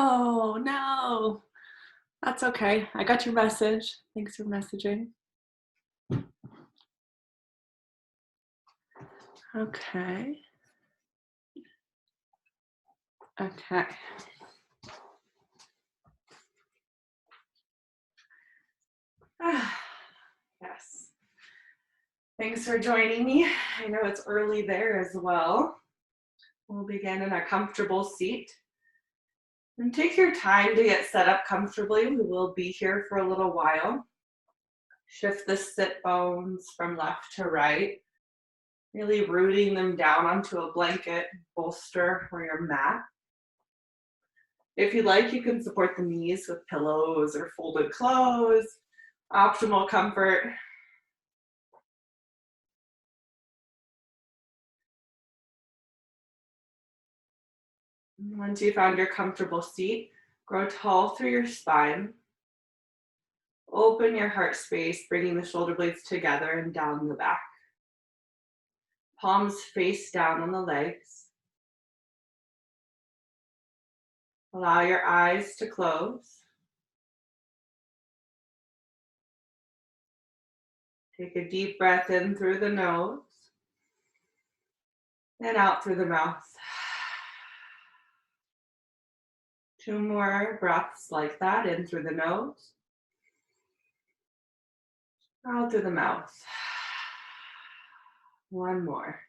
Oh, no. That's okay. I got your message. Thanks for messaging. Okay. Okay. Yes. Thanks for joining me. I know it's early there as well. We'll begin in a comfortable seat. And take your time to get set up comfortably. We will be here for a little while. Shift the sit bones from left to right, really rooting them down onto a blanket, bolster, or your mat. If you'd like, you can support the knees with pillows or folded clothes. Optimal comfort. Once you found your comfortable seat, grow tall through your spine. Open your heart space, bringing the shoulder blades together and down the back. Palms face down on the legs. Allow your eyes to close. Take a deep breath in through the nose and out through the mouth. 2 more breaths like that, in through the nose, out through the mouth. 1 more.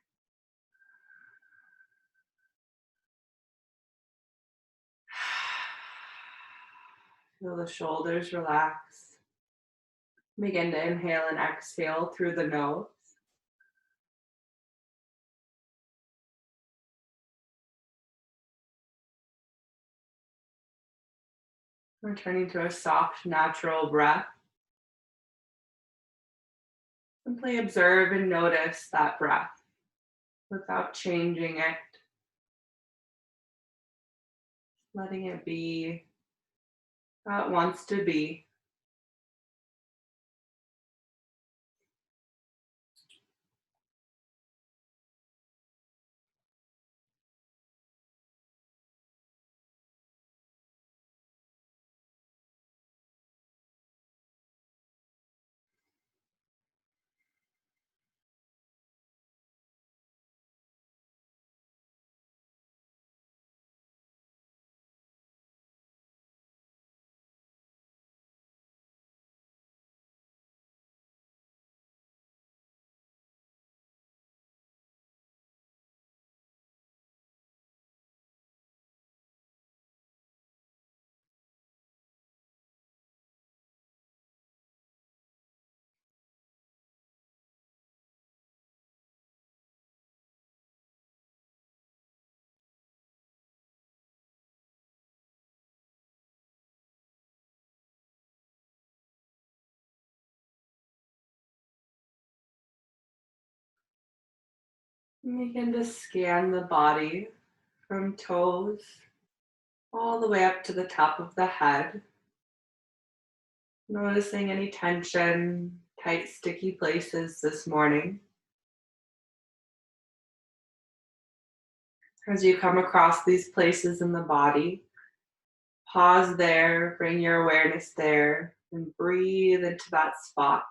Feel the shoulders relax. Begin to inhale and exhale through the nose. Returning to a soft, natural breath. Simply observe and notice that breath without changing it. Letting it be how it wants to be. And begin to scan the body from toes all the way up to the top of the head. Noticing any tension, tight, sticky places this morning. As you come across these places in the body, pause there, bring your awareness there, and breathe into that spot,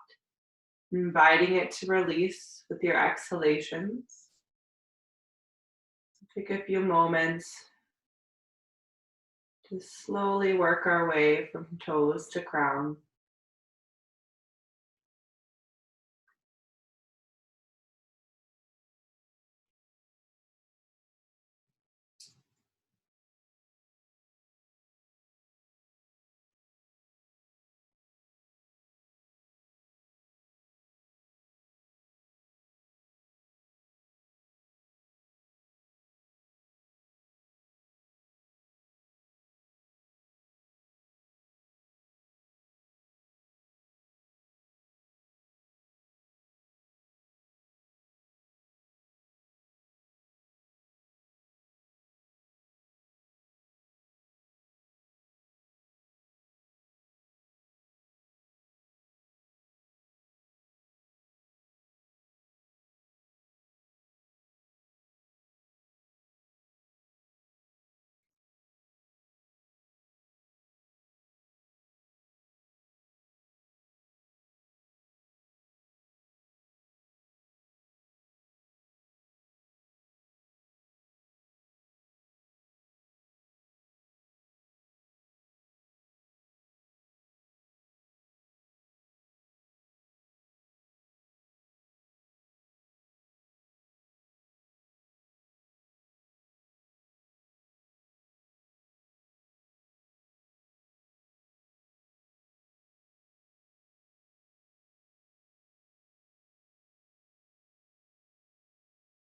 inviting it to release with your exhalations. Take a few moments to slowly work our way from toes to crown.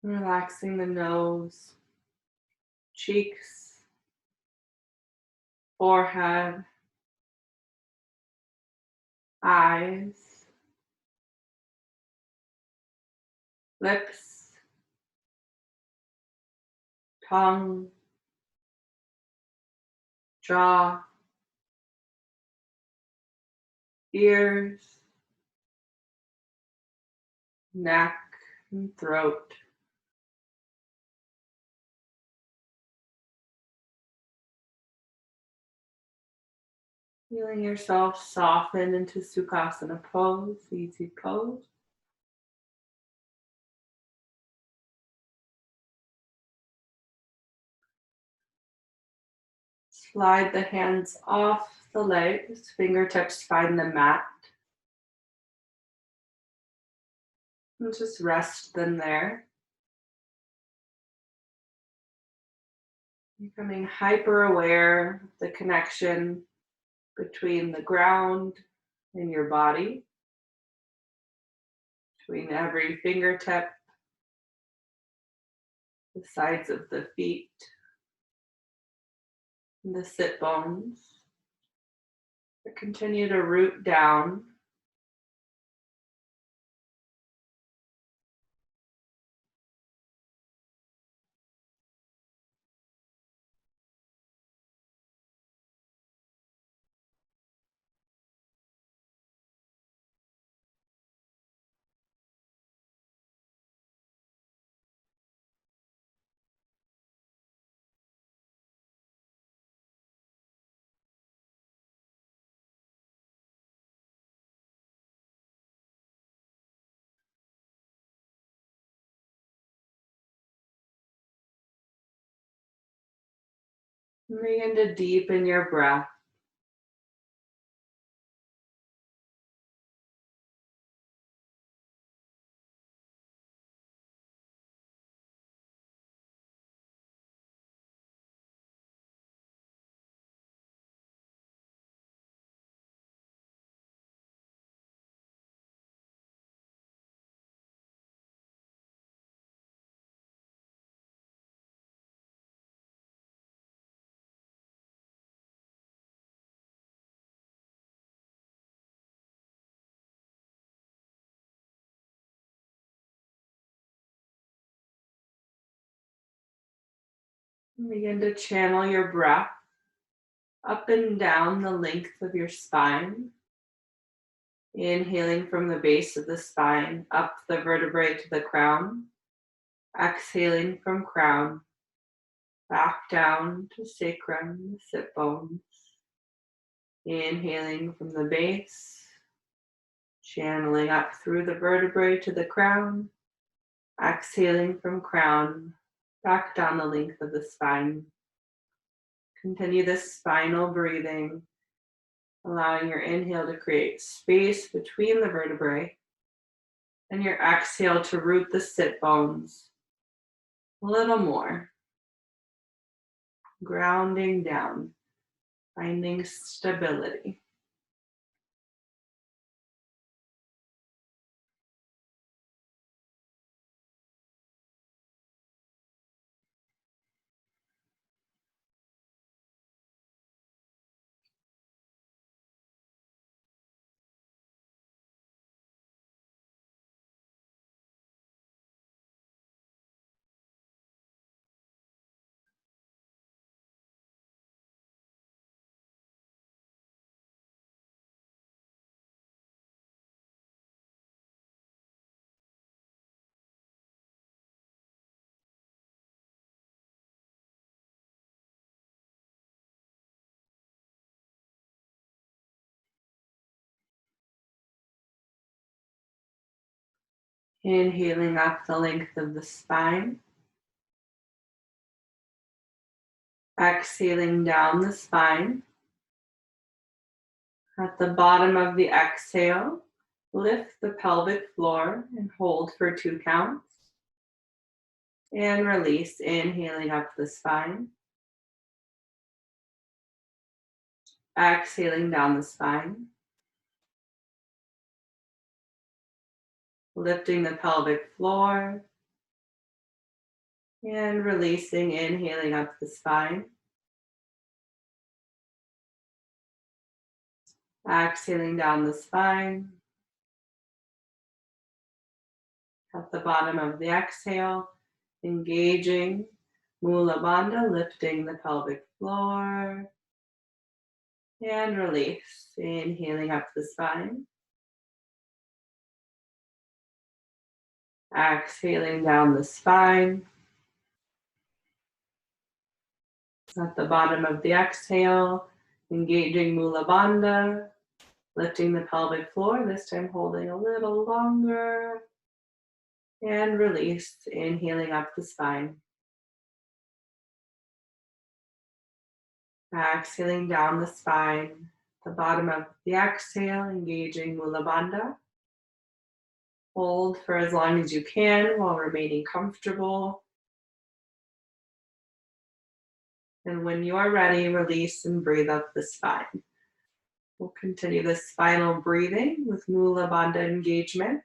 Relaxing the nose, cheeks, forehead, eyes, lips, tongue, jaw, ears, neck, and throat. Feeling yourself soften into Sukhasana pose, easy pose. Slide the hands off the legs, fingertips find the mat. And just rest them there. Becoming hyper aware of the connection between the ground and your body, between every fingertip, the sides of the feet, and the sit bones. But continue to root down. And begin to deepen your breath. And begin to channel your breath up and down the length of your spine. Inhaling from the base of the spine, up the vertebrae to the crown. Exhaling from crown, back down to sacrum, the sit bones. Inhaling from the base, channeling up through the vertebrae to the crown. Exhaling from crown, back down the length of the spine. Continue this spinal breathing, allowing your inhale to create space between the vertebrae and your exhale to root the sit bones a little more. Grounding down, finding stability. Inhaling up the length of the spine. Exhaling down the spine. At the bottom of the exhale, lift the pelvic floor and hold for 2 counts. And release, inhaling up the spine. Exhaling down the spine. Lifting the pelvic floor And releasing, inhaling up the spine. Exhaling down the spine. At the bottom of the exhale, engaging Mula Bandha, lifting the pelvic floor. And release, inhaling up the spine. Exhaling down the spine. At the bottom of the exhale, engaging Mula Bandha, lifting the pelvic floor, this time holding a little longer. And release, inhaling up the spine. Exhaling down the spine. The bottom of the exhale, engaging Mula Bandha. Hold for as long as you can while remaining comfortable. And when you are ready, release and breathe up the spine. We'll continue this spinal breathing with Mula Bandha engagement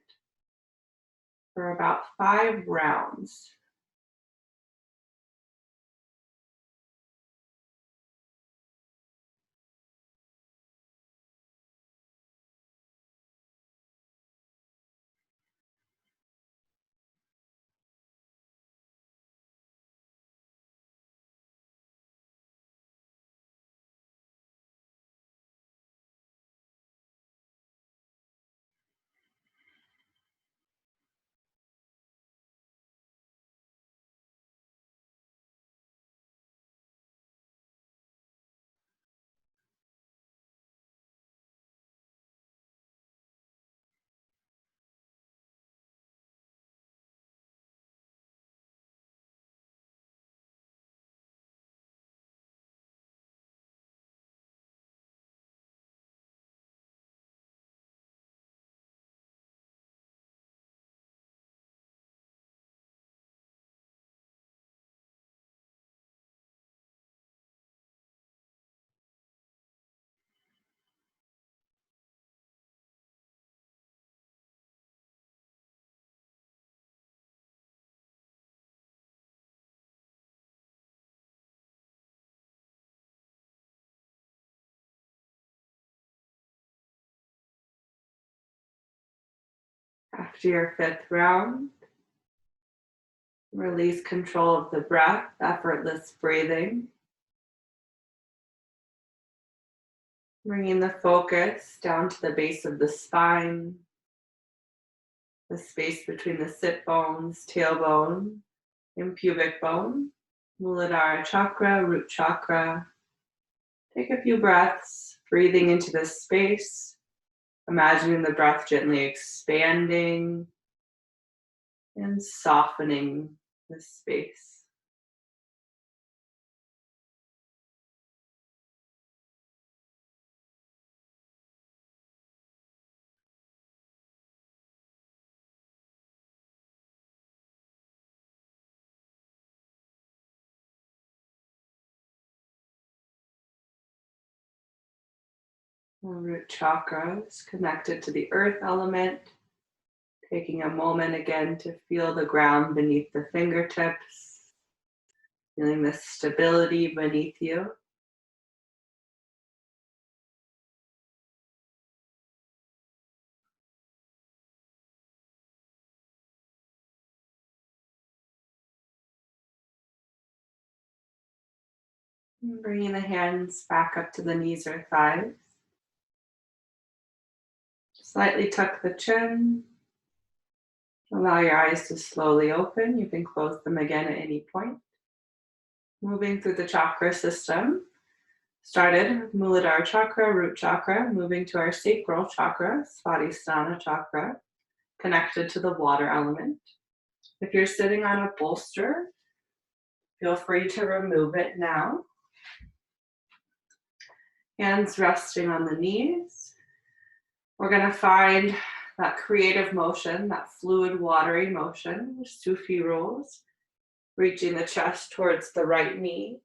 for about 5 rounds. After your 5th round, release control of the breath, effortless breathing. Bringing the focus down to the base of the spine, the space between the sit bones, tailbone, and pubic bone, Muladhara chakra, root chakra. Take a few breaths, breathing into this space, imagining the breath gently expanding and softening this space. The root chakra is connected to the earth element. Taking a moment again to feel the ground beneath the fingertips, feeling the stability beneath you. And bringing the hands back up to the knees or thighs. Slightly tuck the chin. Allow your eyes to slowly open. You can close them again at any point. Moving through the chakra system. Started with Muladhara chakra, root chakra, moving to our sacral chakra, Svadhisthana chakra, connected to the water element. If you're sitting on a bolster, feel free to remove it now. Hands resting on the knees. We're going to find that creative motion, that fluid, watery motion, Sufi rules. Reaching the chest towards the right knee,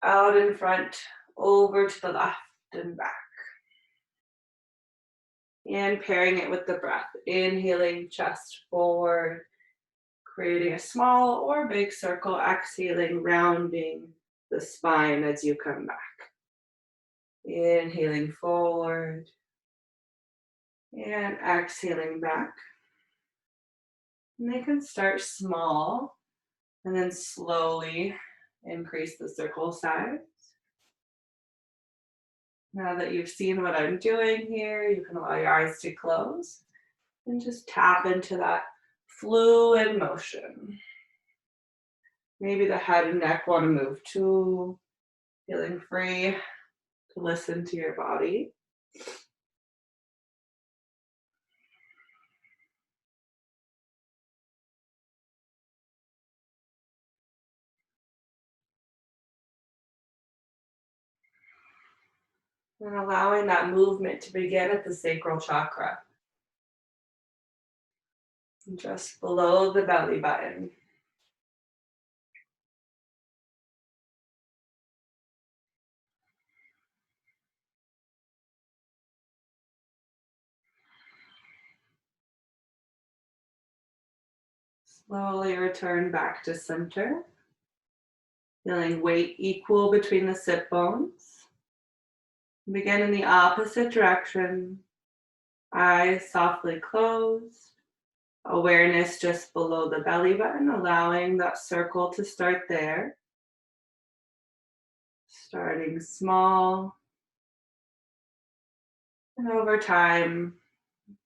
out in front, over to the left and back. And pairing it with the breath. Inhaling chest forward, creating a small or big circle, exhaling, rounding the spine as you come back. Inhaling forward and exhaling back. And they can start small and then slowly increase the circle size. Now that you've seen what I'm doing here, you can allow your eyes to close and just tap into that fluid motion. Maybe the head and neck want to move too, feeling free to listen to your body. And allowing that movement to begin at the sacral chakra, just below the belly button. Slowly return back to center, feeling weight equal between the sit bones. Begin in the opposite direction, eyes softly closed, awareness just below the belly button, allowing that circle to start there. Starting small, and over time,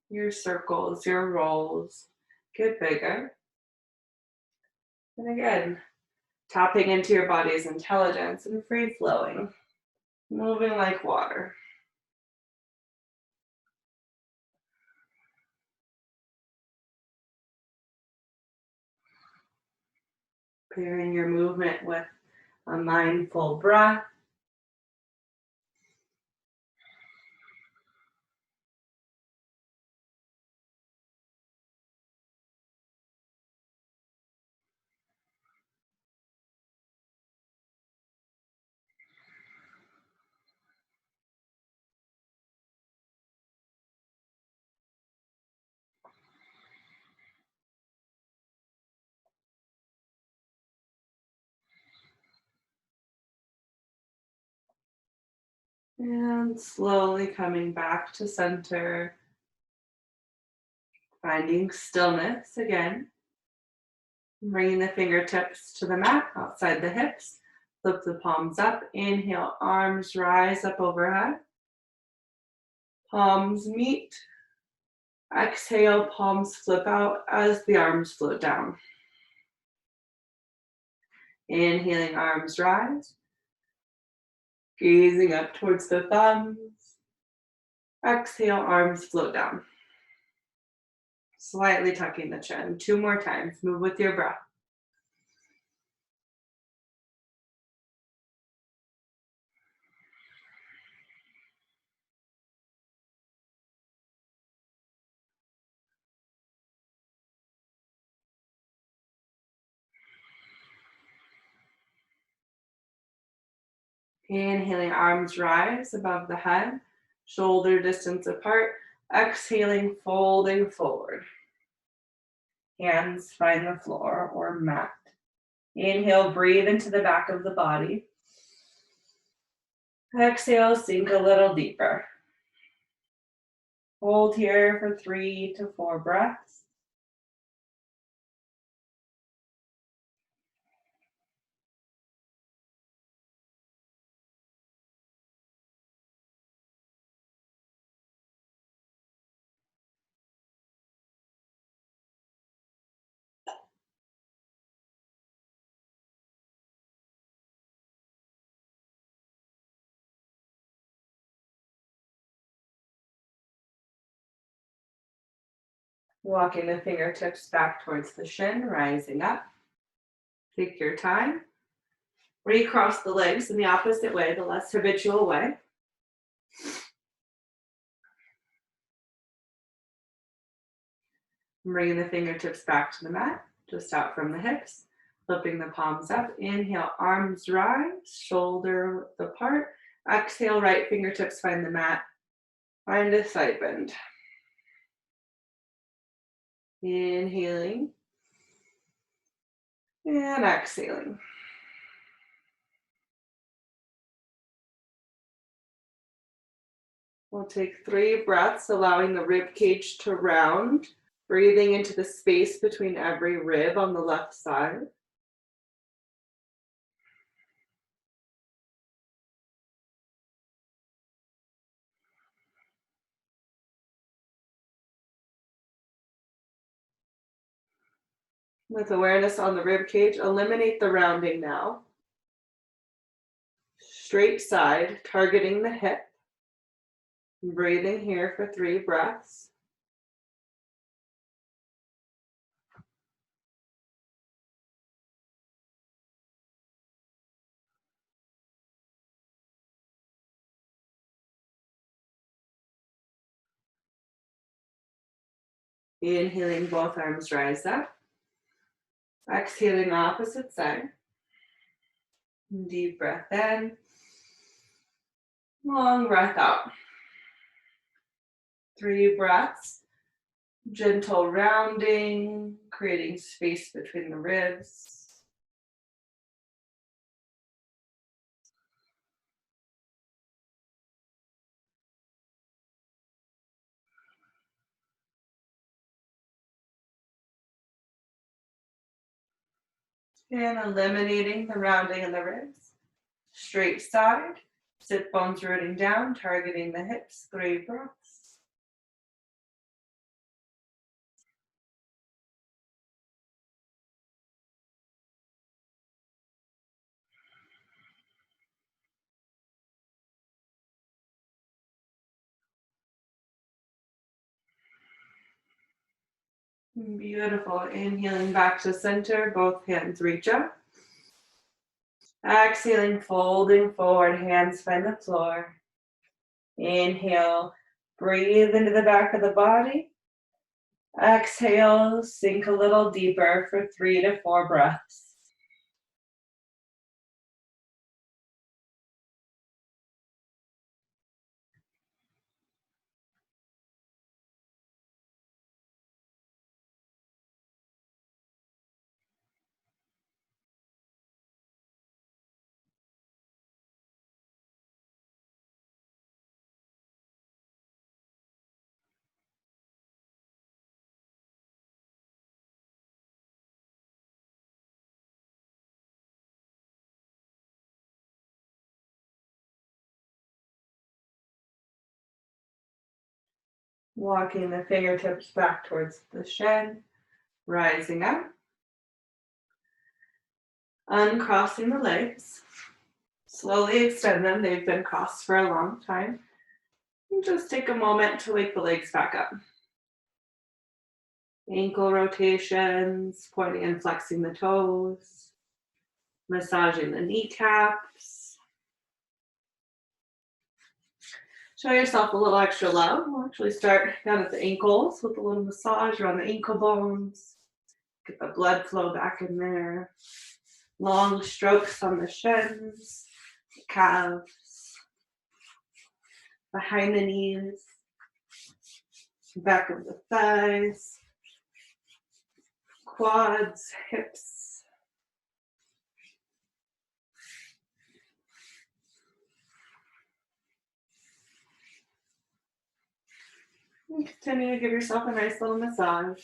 your circles, your rolls get bigger. And again, tapping into your body's intelligence and free flowing, moving like water. Pairing your movement with a mindful breath. And slowly coming back to center, finding stillness again. Bringing the fingertips to the mat outside the hips. Flip the palms up. Inhale, arms rise up overhead. Palms meet. Exhale, palms flip out as the arms float down. Inhaling, arms rise. Gazing up towards the thumbs. Exhale, arms float down. Slightly tucking the chin. 2 more times. Move with your breath. Inhaling, arms rise above the head, shoulder distance apart. Exhaling, folding forward. Hands find the floor or mat. Inhale, breathe into the back of the body. Exhale, sink a little deeper. Hold here for 3 to 4 breaths. Walking the fingertips back towards the shin, rising up. Take your time. Recross the legs in the opposite way, the less habitual way. Bringing the fingertips back to the mat, just out from the hips. Flipping the palms up. Inhale, arms rise, shoulder apart. Exhale, right fingertips find the mat. Find a side bend. Inhaling. And exhaling. We'll take 3 breaths, allowing the rib cage to round, breathing into the space between every rib on the left side. With awareness on the rib cage, eliminate the rounding now. Straight side, targeting the hip. Breathing here for 3 breaths. Inhaling, both arms rise up. Exhaling, opposite side. Deep breath in. Long breath out. 3 breaths. Gentle rounding, creating space between the ribs. And eliminating the rounding in the ribs. Straight side, sit bones rooting down, targeting the hips. 3 breaths. Beautiful. Inhaling back to center, both hands reach up. Exhaling, folding forward, hands find the floor. Inhale, breathe into the back of the body. Exhale, sink a little deeper for 3 to 4 breaths. Walking the fingertips back towards the shin, rising up. Uncrossing the legs. Slowly extend them. They've been crossed for a long time. And just take a moment to wake the legs back up. Ankle rotations, pointing and flexing the toes. Massaging the kneecaps. Show yourself a little extra love. We'll actually start down at the ankles with a little massage around the ankle bones. Get the blood flow back in there. Long strokes on the shins, the calves, behind the knees, back of the thighs, quads, hips. And continue to give yourself a nice little massage.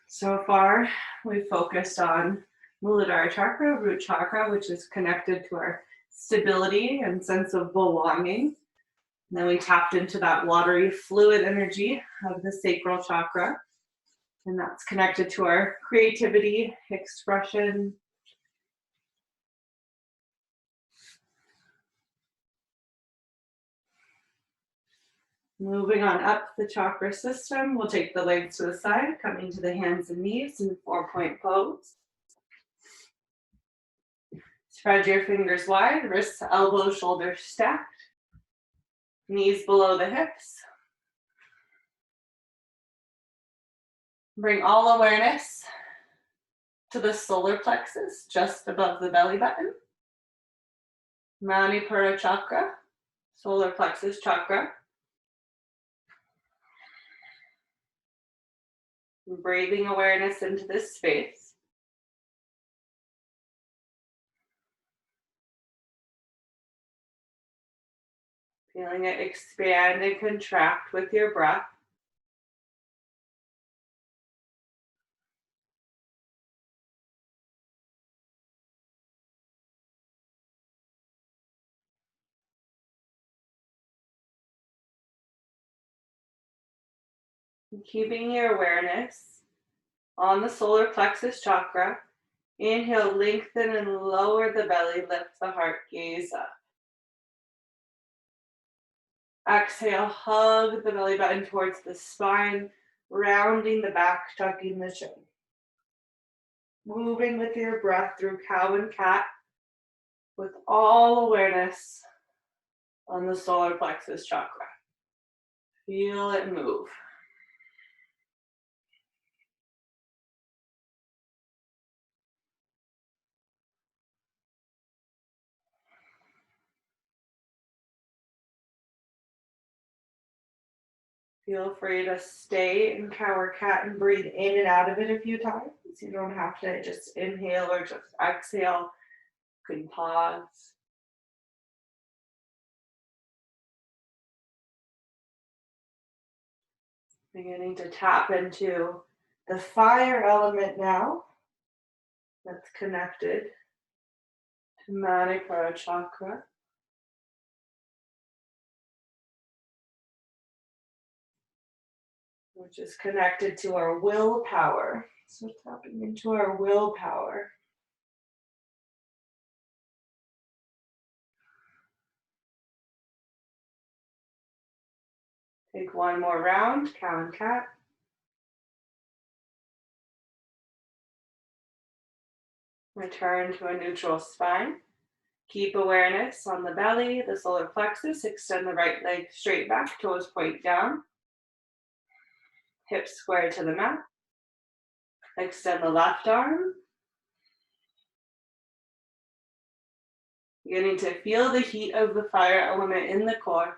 So far, we've focused on Muladhara chakra, root chakra, which is connected to our stability and sense of belonging. And then we tapped into that watery fluid energy of the sacral chakra. And that's connected to our creativity, expression. Moving on up the chakra system, we'll take the legs to the side, coming to the hands and knees in 4-point pose. Spread your fingers wide, wrists, elbows, shoulders stacked. Knees below the hips. Bring all awareness to the solar plexus, just above the belly button. Manipura chakra, solar plexus chakra. Breathing awareness into this space. Feeling it expand and contract with your breath. And keeping your awareness on the solar plexus chakra. Inhale, lengthen and lower the belly, lift the heart, gaze up. Exhale, hug the belly button towards the spine, rounding the back, tucking the chin. Moving with your breath through cow and cat with all awareness on the solar plexus chakra. Feel it move. Feel free to stay in cow or cat and breathe in and out of it a few times. You don't have to just inhale or just exhale. You can pause. Beginning to tap into the fire element now that's connected to Manipura chakra. Which is connected to our willpower. So tapping into our willpower. Take one more round, cow and cat. Return to a neutral spine. Keep awareness on the belly, the solar plexus. Extend the right leg straight back, toes point down. Hips square to the mat. Extend the left arm. Beginning to feel the heat of the fire element in the core.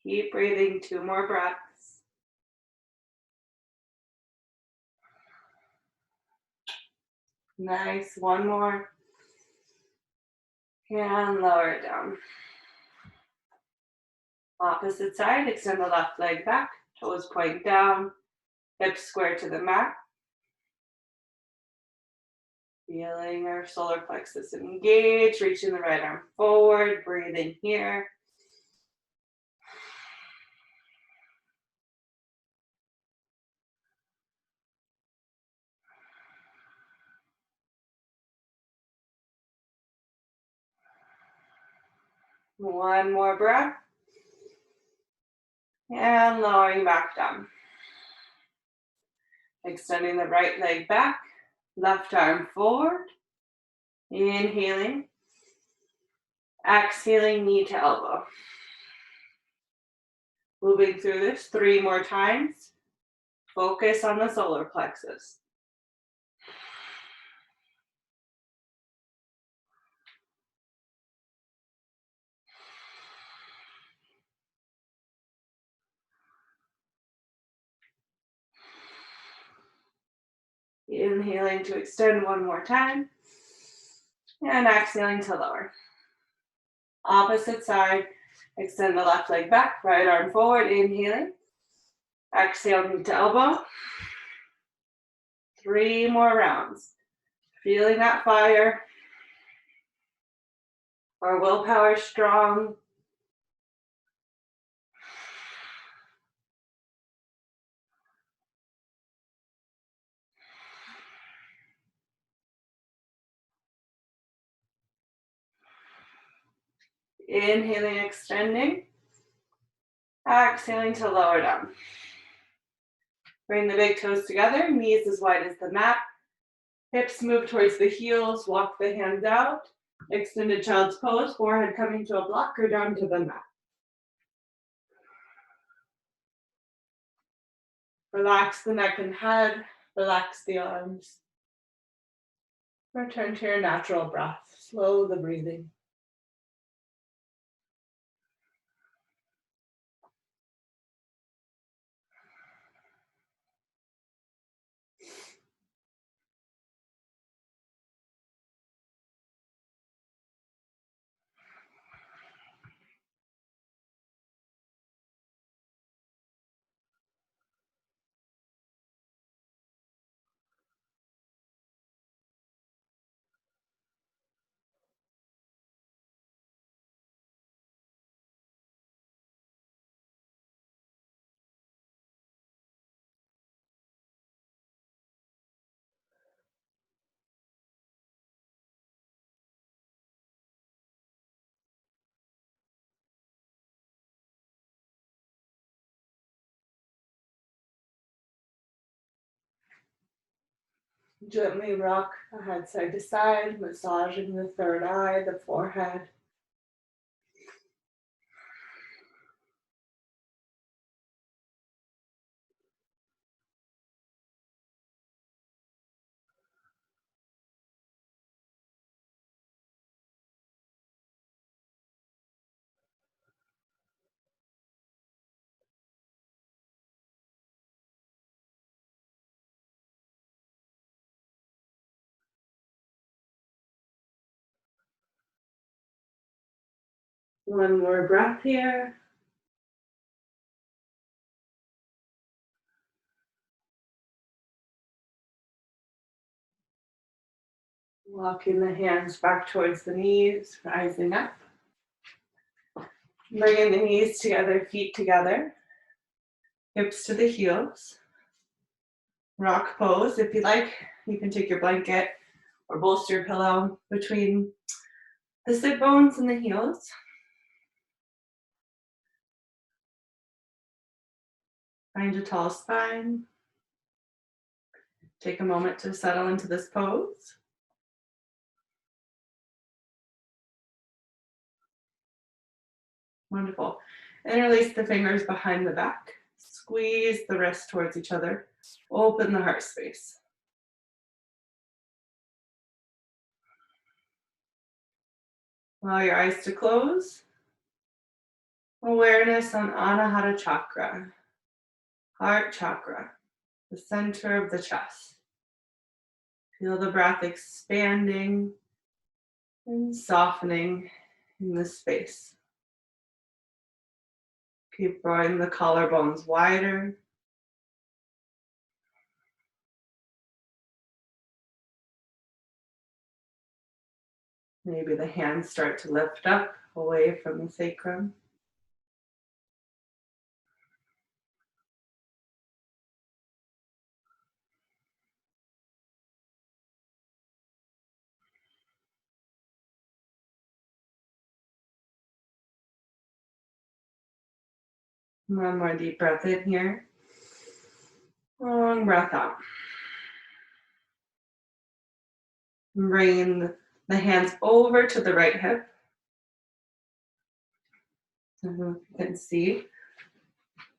Keep breathing, 2 more breaths. Nice, 1 more. And lower it down. Opposite side, extend the left leg back, toes point down, hips square to the mat. Feeling our solar plexus engage, reaching the right arm forward, breathing here. One more breath. And lowering back down. Extending the right leg back, left arm forward. Inhaling. Exhaling, knee to elbow. Moving through this 3 more times. Focus on the solar plexus. Inhaling to extend 1 more time. And exhaling to lower. Opposite side, extend the left leg back, right arm forward, inhaling. Exhale, knee to elbow. 3 more rounds. Feeling that fire. Our willpower strong. Inhaling, extending. Exhaling to lower down. Bring the big toes together, knees as wide as the mat. Hips move towards the heels, walk the hands out. Extended child's pose, forehead coming to a block or down to the mat. Relax the neck and head, relax the arms. Return to your natural breath. Slow the breathing. Gently rock the head side to side, massaging the third eye, the forehead. One more breath here. Walking the hands back towards the knees, rising up. Bringing the knees together, feet together, hips to the heels. Rock pose. If you like, you can take your blanket or bolster your pillow between the sit bones and the heels. Find a tall spine. Take a moment to settle into this pose. Wonderful. And release the fingers behind the back. Squeeze the wrists towards each other. Open the heart space. Allow your eyes to close. Awareness on Anahata chakra, heart chakra, the center of the chest. Feel the breath expanding and softening in this space. Keep drawing the collarbones wider. Maybe the hands start to lift up away from the sacrum. One more deep breath in here. Long breath out. Bring the hands over to the right hip. I don't know if you can see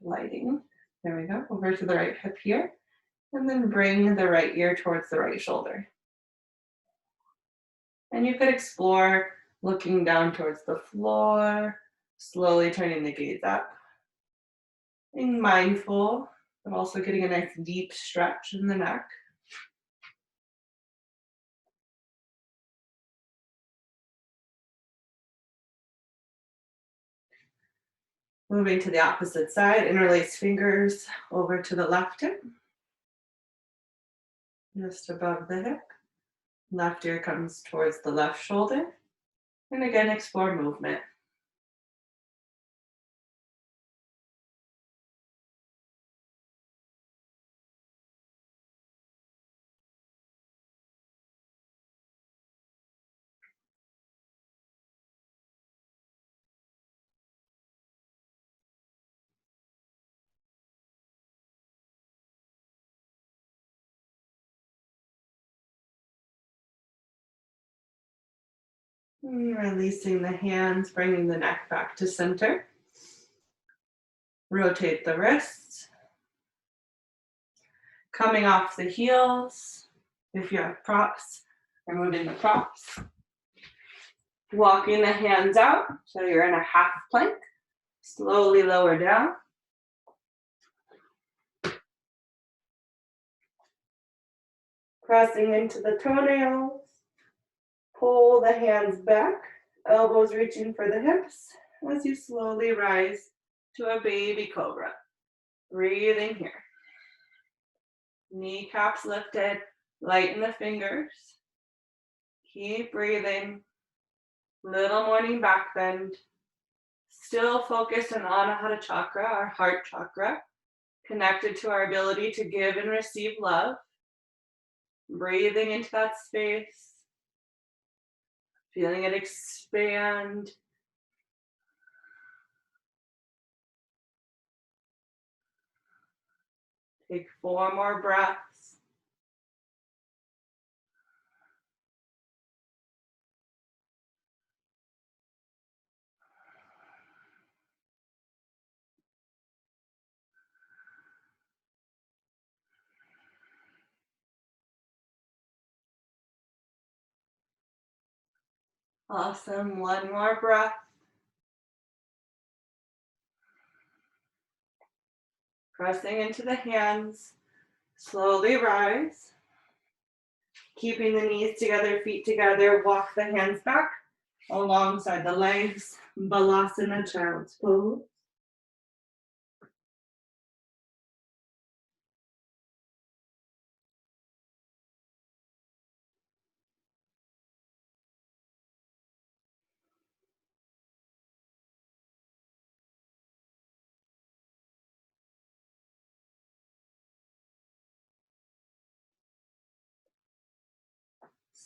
lighting. There we go. Over to the right hip here. And then bring the right ear towards the right shoulder. And you could explore looking down towards the floor, slowly turning the gaze up. Being mindful, but also getting a nice deep stretch in the neck. Moving to the opposite side, interlace fingers over to the left hip, just above the hip. Left ear comes towards the left shoulder. And again, explore movement. And releasing the hands, bringing the neck back to center. Rotate the wrists. Coming off the heels. If you have props, removing the props. Walking the hands out, so you're in a half plank. Slowly lower down. Pressing into the toenails. Pull the hands back, elbows reaching for the hips as you slowly rise to a baby cobra. Breathing here. Kneecaps lifted, lighten the fingers. Keep breathing. Little morning back bend. Still focused on Anahata chakra, our heart chakra, connected to our ability to give and receive love. Breathing into that space. Feeling it expand. Take 4 more breaths. Awesome. One more breath. Pressing into the hands. Slowly rise. Keeping the knees together, feet together. Walk the hands back alongside the legs. Balasana, child's pose.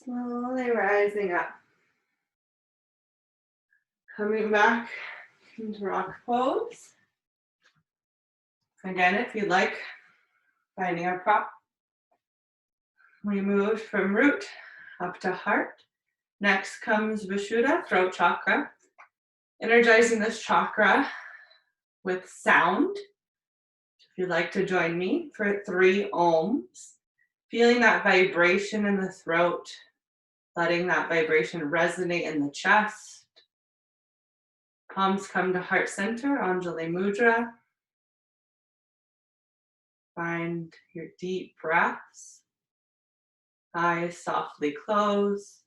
Slowly rising up. Coming back into rock pose. Again, if you'd like, finding a prop. We moved from root up to heart. Next comes Vishuddha, throat chakra. Energizing this chakra with sound. If you'd like to join me for 3 ohms. Feeling that vibration in the throat, letting that vibration resonate in the chest. Palms come to heart center, Anjali Mudra. Find your deep breaths. Eyes softly close.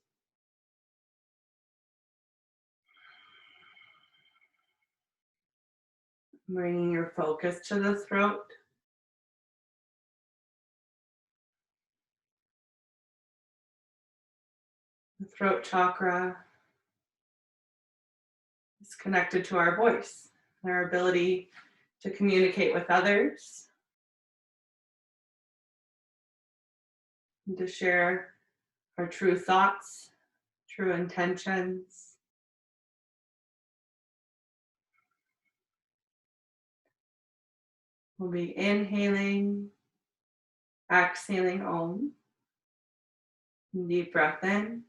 Bringing your focus to the throat. The throat chakra is connected to our voice, our ability to communicate with others, and to share our true thoughts, true intentions. We'll be inhaling, exhaling Om. Deep breath in.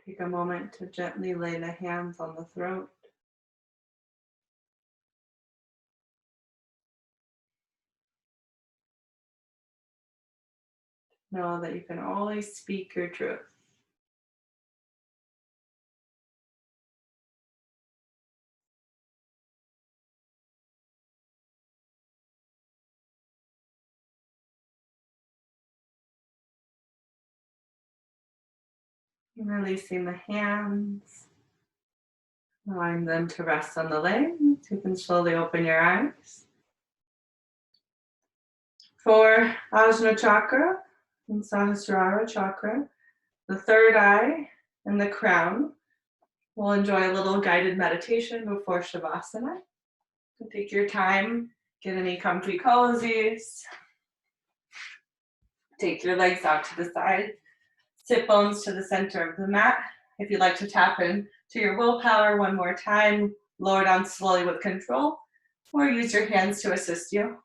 Take a moment to gently lay the hands on the throat. Know that you can always speak your truth. Releasing the hands, allowing them to rest on the legs. You can slowly open your eyes. For Ajna chakra and Sahasrara chakra, the third eye and the crown, we'll enjoy a little guided meditation before Shavasana. So take your time, get any comfy cozies. Take your legs out to the side. Sit bones to the center of the mat. If you'd like to tap into your willpower one more time, lower down slowly with control, or use your hands to assist you.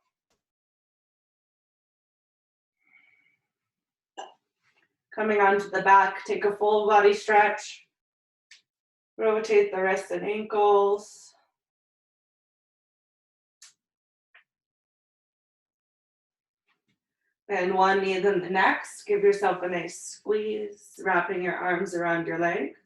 Coming onto the back, take a full body stretch. Rotate the wrists and ankles. Bend one knee, then the next. Give yourself a nice squeeze, wrapping your arms around your legs.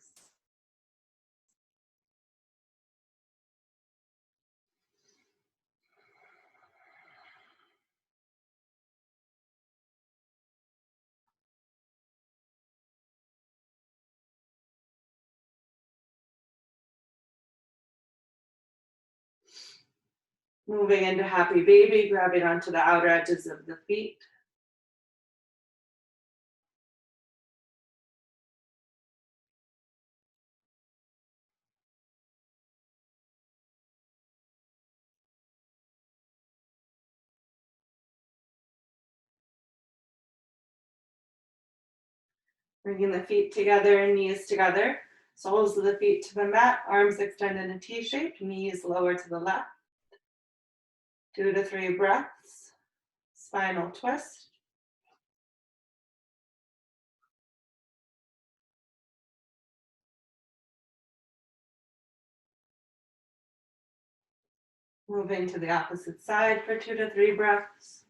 Moving into happy baby, grabbing onto the outer edges of the feet. Bringing the feet together, knees together. Soles of the feet to the mat, arms extended in T shape, knees lower to the left. 2 to 3 breaths. Spinal twist. Moving to the opposite side for 2 to 3 breaths.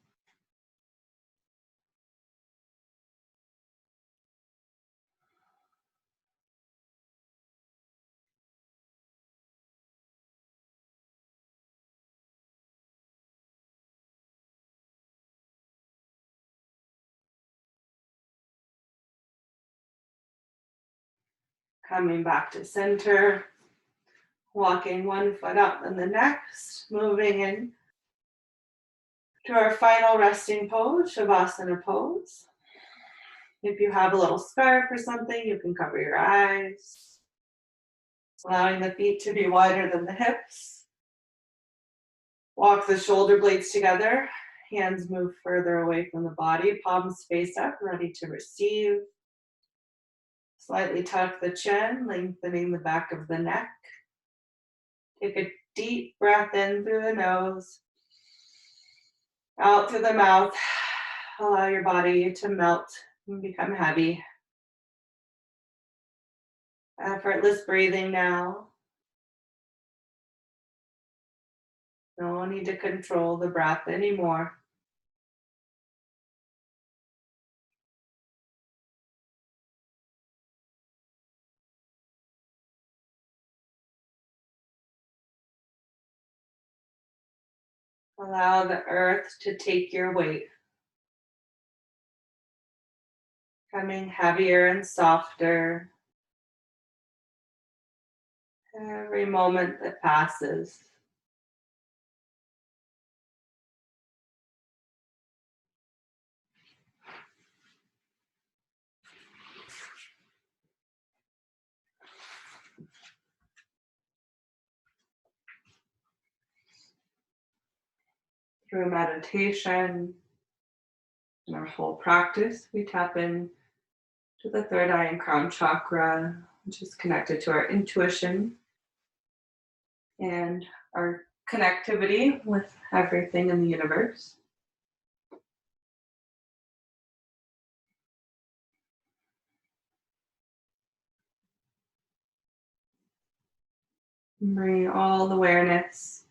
Coming back to center. Walking one foot up and the next. Moving in to our final resting pose, Shavasana pose. If you have a little scarf or something, you can cover your eyes. Allowing the feet to be wider than the hips. Walk the shoulder blades together. Hands move further away from the body. Palms face up, ready to receive. Slightly tuck the chin, lengthening the back of the neck. Take a deep breath in through the nose. Out through the mouth. Allow your body to melt and become heavy. Effortless breathing now. No need to control the breath anymore. Allow the earth to take your weight. Becoming heavier and softer. Every moment that passes. Through meditation and our whole practice, we tap in to the third eye and crown chakra, which is connected to our intuition and our connectivity with everything in the universe. Bring all the awareness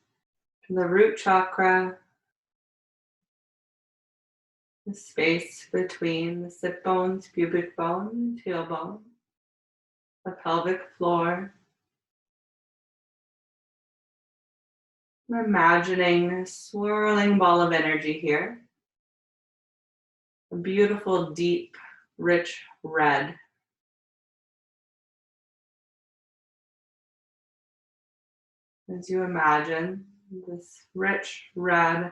to the root chakra, the space between the sit bones, pubic bone, and tailbone, the pelvic floor. I'm imagining a swirling ball of energy here, a beautiful, deep, rich red. As you imagine this rich red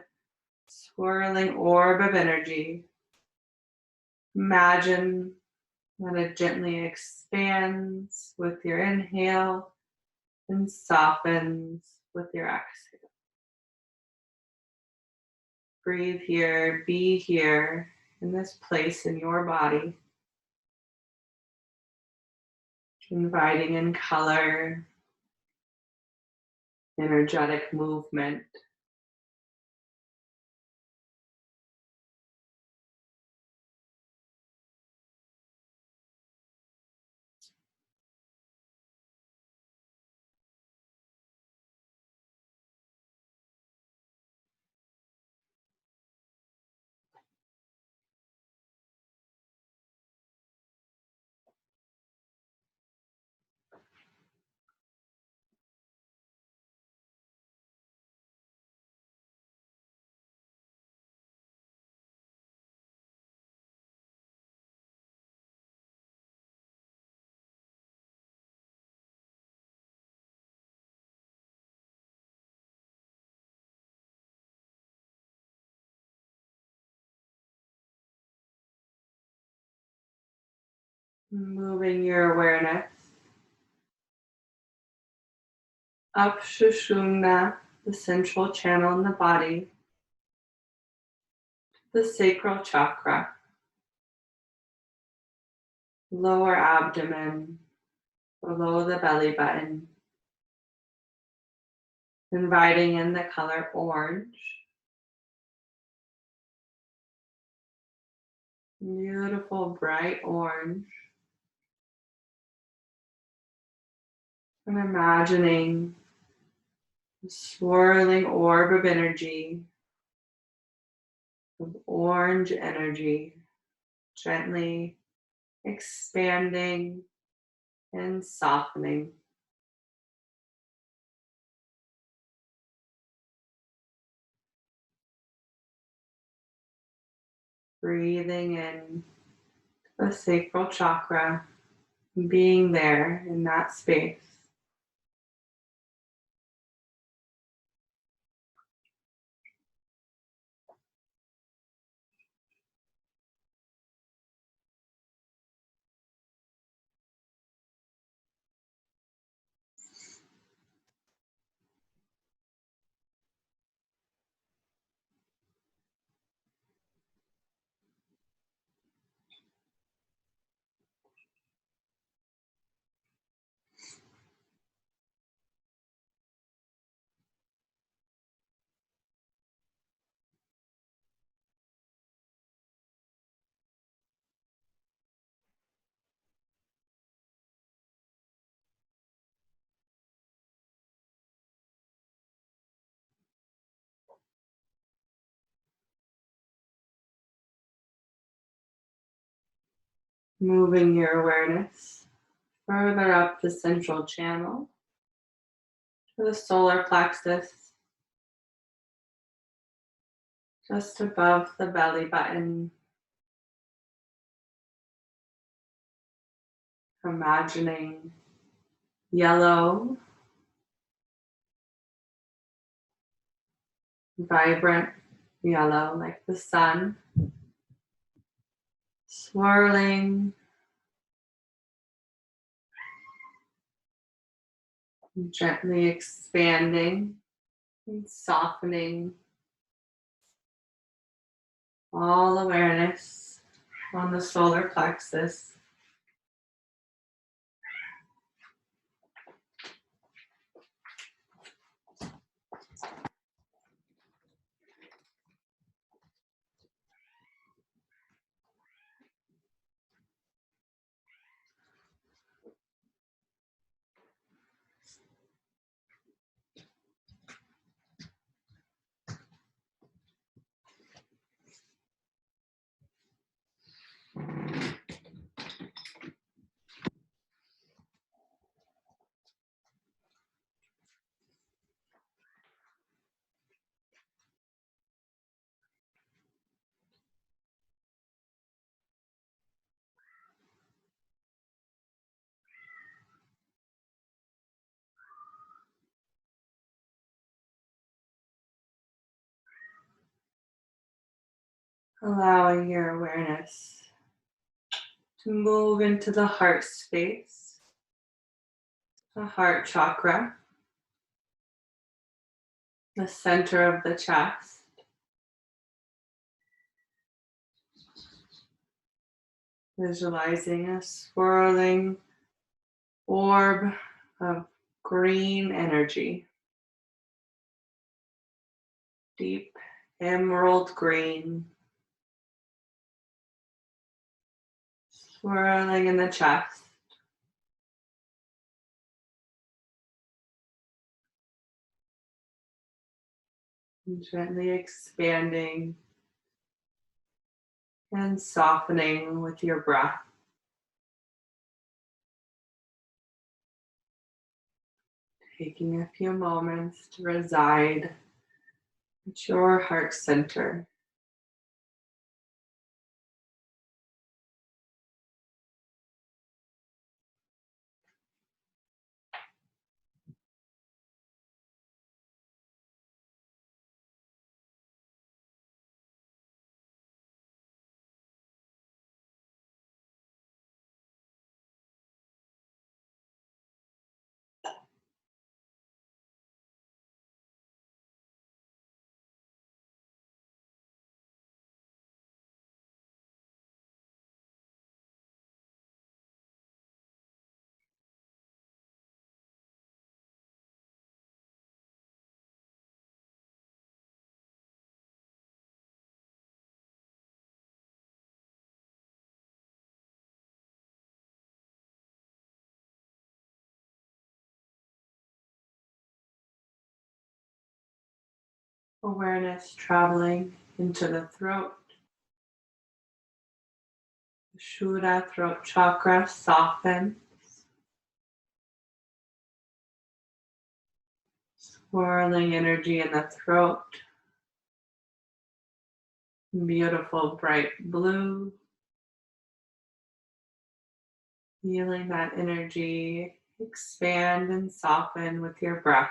swirling orb of energy, imagine that it gently expands with your inhale and softens with your exhale. Breathe here, be here in this place in your body, inviting in color, energetic movement. Moving your awareness up Shushumna, the central channel in the body, the sacral chakra, lower abdomen, below the belly button, inviting in the color orange. Beautiful bright orange. And imagining a swirling orb of energy, of orange energy, gently expanding and softening. Breathing in the sacral chakra, being there in that space. Moving your awareness further up the central channel to the solar plexus, just above the belly button. Imagining yellow, vibrant yellow like the sun, swirling, gently expanding and softening. All awareness on the solar plexus. Allowing your awareness to move into the heart space, the heart chakra, the center of the chest. Visualizing a swirling orb of green energy, deep emerald green, swirling in the chest. And gently expanding and softening with your breath. Taking a few moments to reside at your heart center. Awareness traveling into the throat. The Shura throat chakra softens, swirling energy in the throat. Beautiful bright blue. Feeling that energy expand and soften with your breath.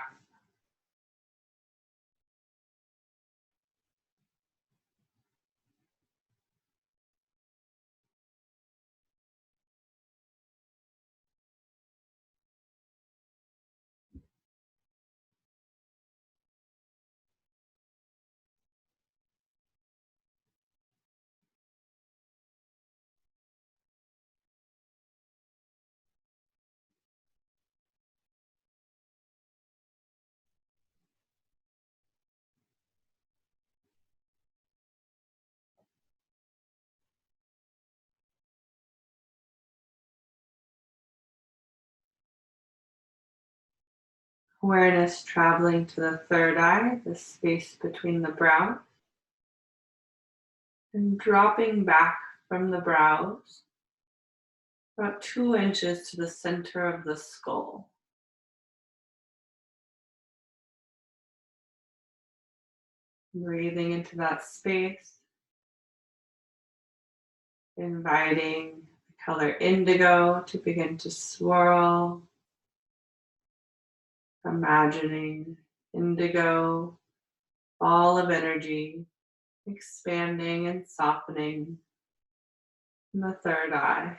Awareness traveling to the third eye, the space between the brows, and dropping back from the brows about 2 inches to the center of the skull. Breathing into that space, inviting the color indigo to begin to swirl, imagining indigo, ball of energy, expanding and softening in the third eye.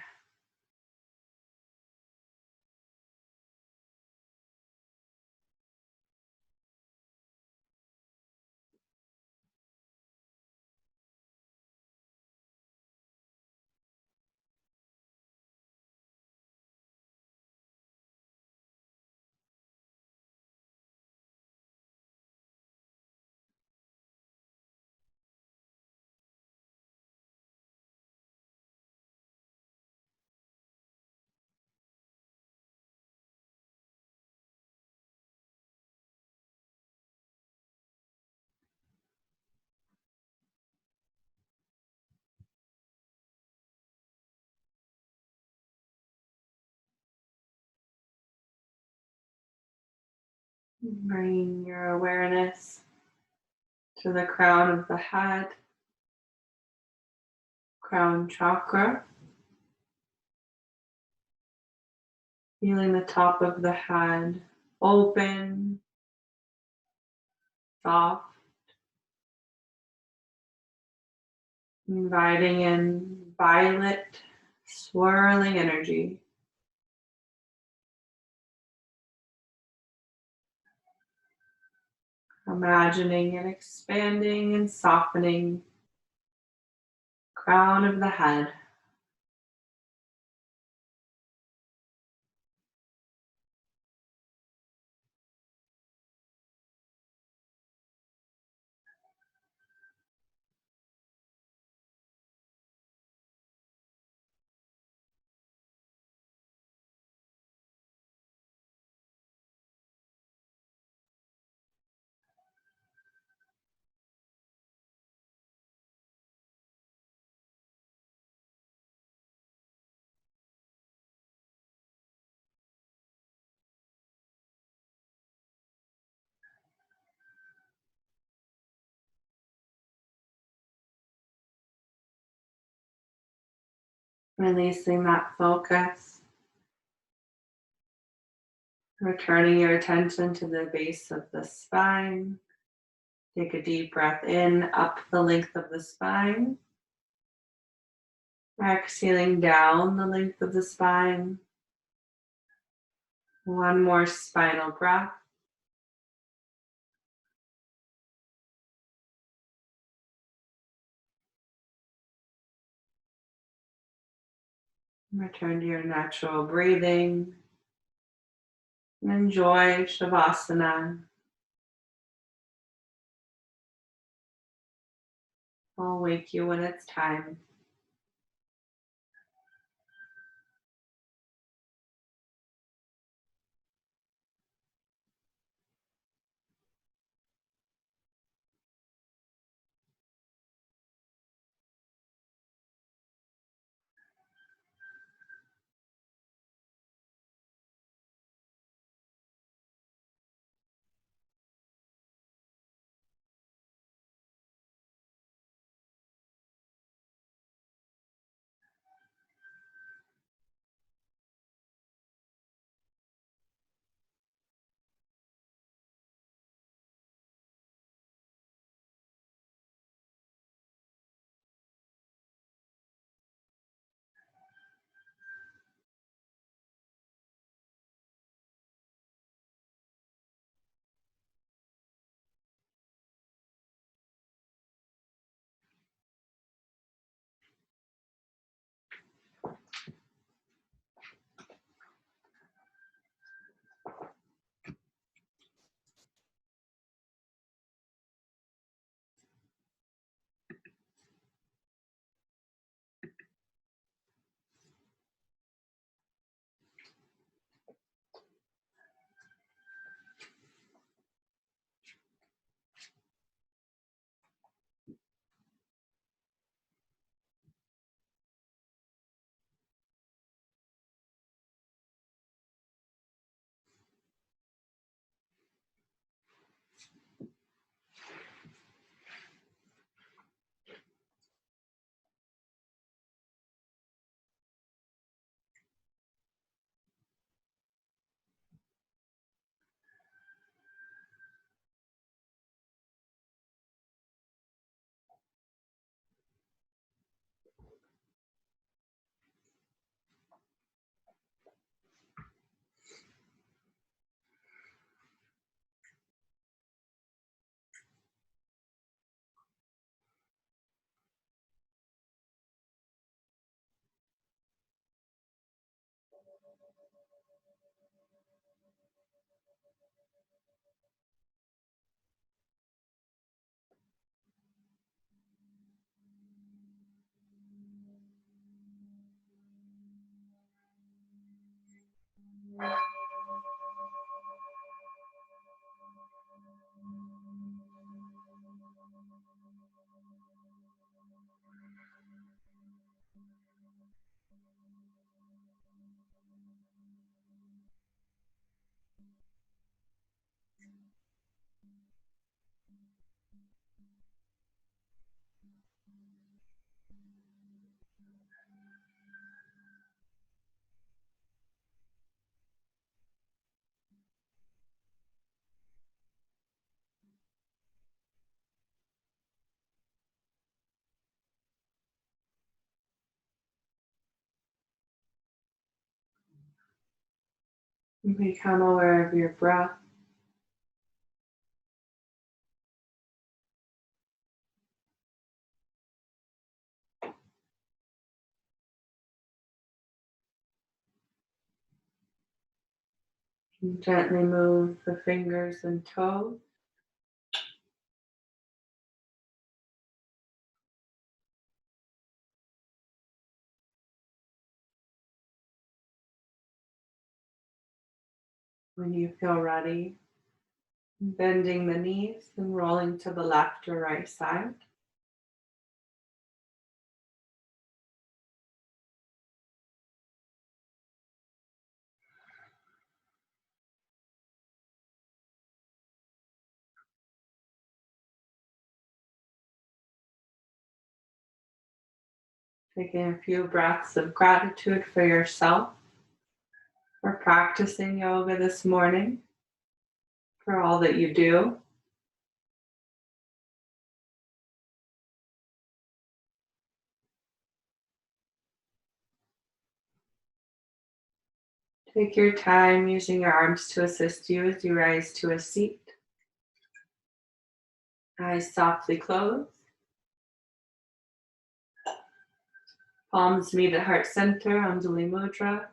Bring your awareness to the crown of the head, crown chakra, feeling the top of the head open, soft, inviting in violet, swirling energy. Imagining and expanding and softening crown of the head. Releasing that focus, returning your attention to the base of the spine. Take a deep breath in, up the length of the spine. Exhaling down the length of the spine. One more spinal breath. Return to your natural breathing. And enjoy Shavasana. I'll wake you when it's time. And become aware of your breath. And gently move the fingers and toes. When you feel ready, bending the knees and rolling to the left or right side. Taking a few breaths of gratitude for yourself for practicing yoga this morning, for all that you do. Take your time using your arms to assist you as you rise to a seat. Eyes softly closed. Palms meet at heart center, Anjali Mudra.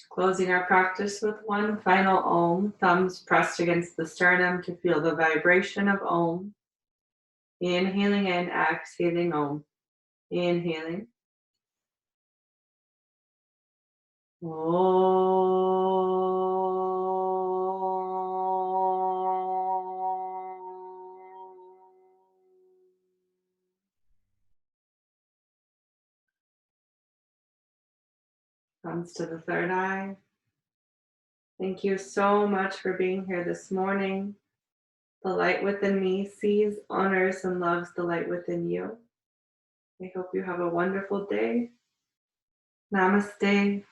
Closing our practice with one final Om, thumbs pressed against the sternum to feel the vibration of Om. Inhaling in, exhaling Om. Inhaling. Thumbs to the third eye. Thank you so much for being here this morning. The light within me sees, honors, and loves the light within you. I hope you have a wonderful day. Namaste.